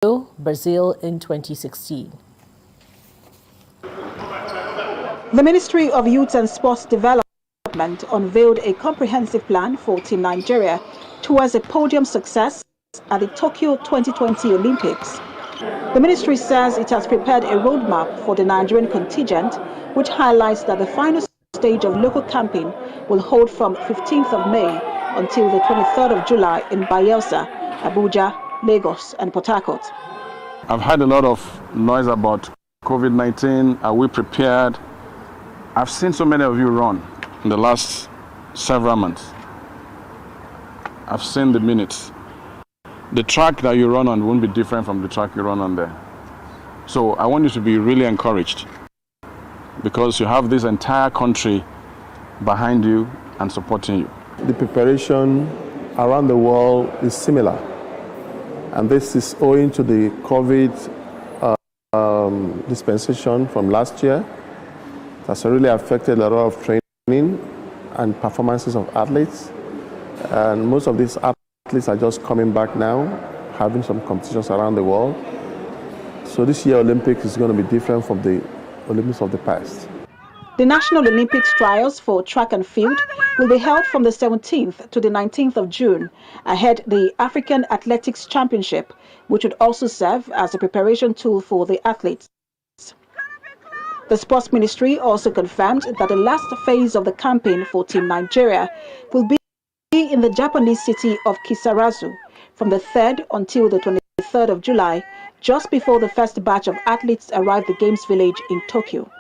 Brazil in 2016. The Ministry of Youth and Sports Development unveiled a comprehensive plan for Team Nigeria towards a podium success at the Tokyo 2020 Olympics. The ministry says it has prepared a roadmap for the Nigerian contingent, which highlights that the final stage of local camping will hold from 15th of May until the 23rd of July in Bayelsa, Abuja, Lagos, and Port Harcourt. I've had a lot of noise about COVID-19. Are we prepared? I've seen so many of you run in the last several months. I've seen the minutes. The track that you run on won't be different from the track you run on there. So I want you to be really encouraged because you have this entire country behind you and supporting you. The preparation around the world is similar. And this is owing to the COVID dispensation from last year. It has really affected a lot of training and performances of athletes. And most of these athletes are just coming back now, having some competitions around the world. So this year Olympics is going to be different from the Olympics of the past. The National Olympics trials for track and field will be held from the 17th to the 19th of June, ahead the African Athletics Championship, which would also serve as a preparation tool for the athletes. The Sports Ministry also confirmed that the last phase of the campaign for Team Nigeria will be in the Japanese city of Kisarazu from the 3rd until the 23rd of July, just before the first batch of athletes arrive the Games Village in Tokyo.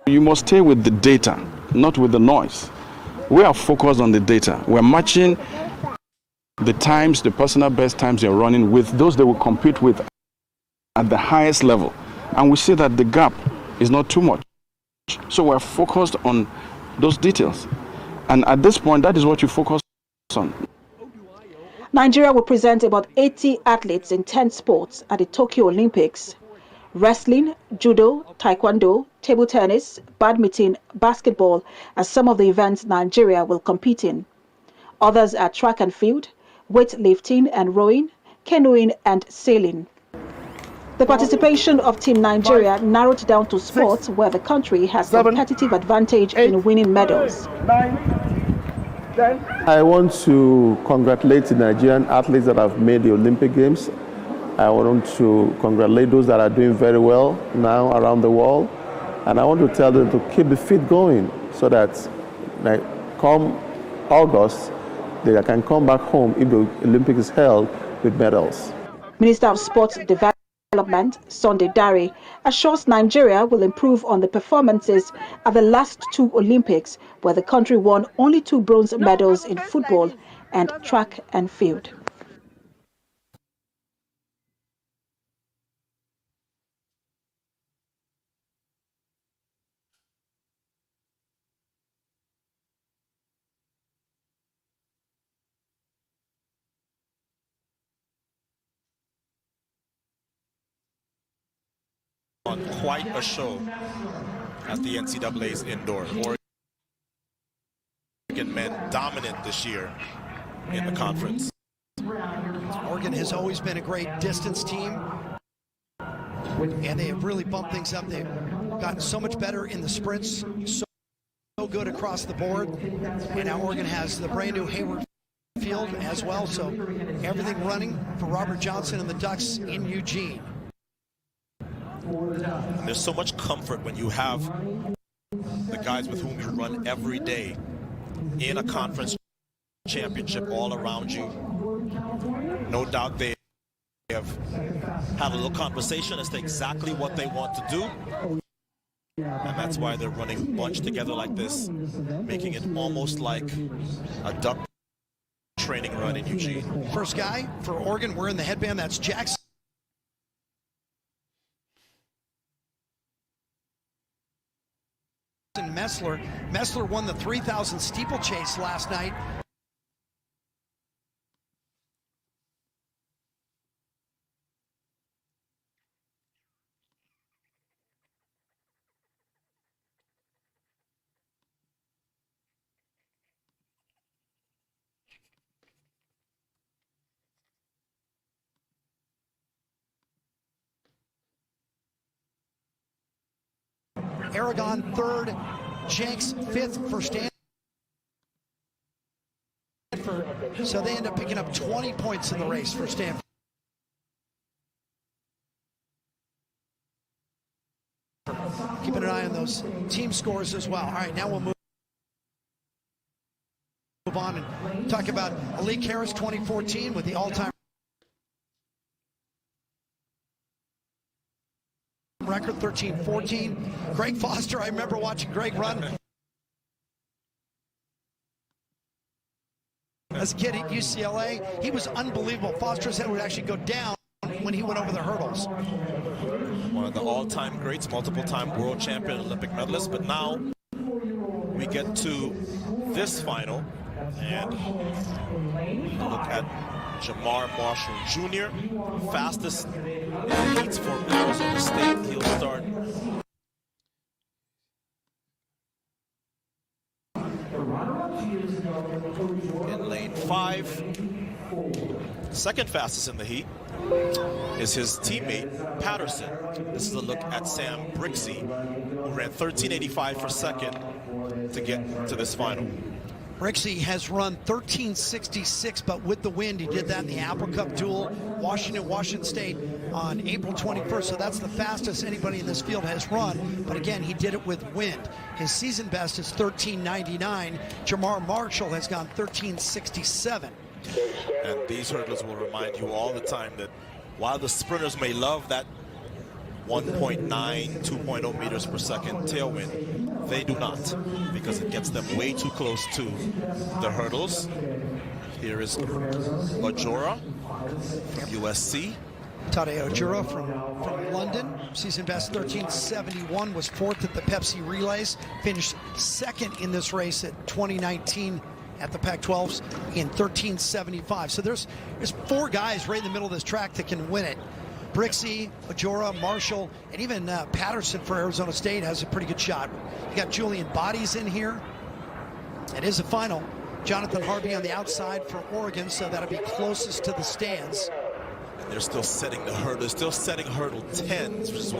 You must stay with the data, not with the noise. We are focused on the data. We're matching the times, the personal best times you're running with those they will compete with at the highest level. And we see that the gap is not too much. So we're focused on those details. And at this point, that is what you focus on. Nigeria will present about 80 athletes in 10 sports at the Tokyo Olympics. Wrestling, judo, taekwondo, table tennis, badminton, basketball are some of the events Nigeria will compete in. Others are track and field, weightlifting and rowing, canoeing and sailing. The participation of Team Nigeria narrowed down to sports where the country has competitive advantage in winning medals. I want to congratulate the Nigerian athletes that have made the Olympic Games. I want to congratulate those that are doing very well now around the world. And I want to tell them to keep the fit going so that come August, they can come back home if the Olympics is held with medals. Minister of Sports Development, Sunday Dare, assures Nigeria will improve on the performances at the last 2 Olympics, where the country won only 2 bronze medals in football and track and field. On quite a show at the NCAA's indoor. Oregon men dominant this year in the conference. Oregon has always been a great distance team, and they have really bumped things up. They've gotten so much better in the sprints, so good across the board, and now Oregon has the brand new Hayward Field as well, so everything running for Robert Johnson and the Ducks in Eugene. And there's so much comfort when you have the guys with whom you run every day in a conference championship all around you. No doubt they have had a little conversation as to exactly what they want to do. And that's why they're running bunched together like this, making it almost like a duck training run in Eugene. First guy for Oregon wearing the headband, that's Jackson Messler. Messler won the 3,000 steeplechase last night. Aragon third, Jenks fifth for Stanford. So they end up picking up 20 points in the race for Stanford. Keeping an eye on those team scores as well. All right, now we'll move on and talk about Alik Harris 2014 with the all-time record 13-14. Greg Foster, I remember watching Greg run as a kid at UCLA. He was unbelievable. Foster's head would actually go down when he went over the hurdles. One of the all-time greats, multiple-time world champion, Olympic medalist. But now we get to this final and look at Jamar Marshall Jr., fastest heats for Arizona State. He'll start in lane 5. Second fastest in the heat is his teammate Patterson. This is a look at Sam Brixey, who ran 13.85 for second to get to this final. Brixey has run 13.66, but with the wind, he did that in the Apple Cup duel, Washington State on April 21st. So that's the fastest anybody in this field has run. But again, he did it with wind. His season best is 13.99. Jamar Marshall has gone 13.67. And these hurdlers will remind you all the time that while the sprinters may love that 1.9, 2.0 meters per second tailwind, they do not, because it gets them way too close to the hurdles. Here is Ojora from USC. Tade Ojora from London, season best 13.71, was fourth at the Pepsi Relays, finished second in this race at 2019 at the Pac-12s in 13.75. So there's 4 guys right in the middle of this track that can win it. Brixey, Ojora, Marshall, and even Patterson for Arizona State has a pretty good shot. You got Julian Bodies in here. It is a final. Jonathan Harvey on the outside for Oregon, so that'll be closest to the stands. And they're still setting the hurdle. They're still setting hurdle 10s, which is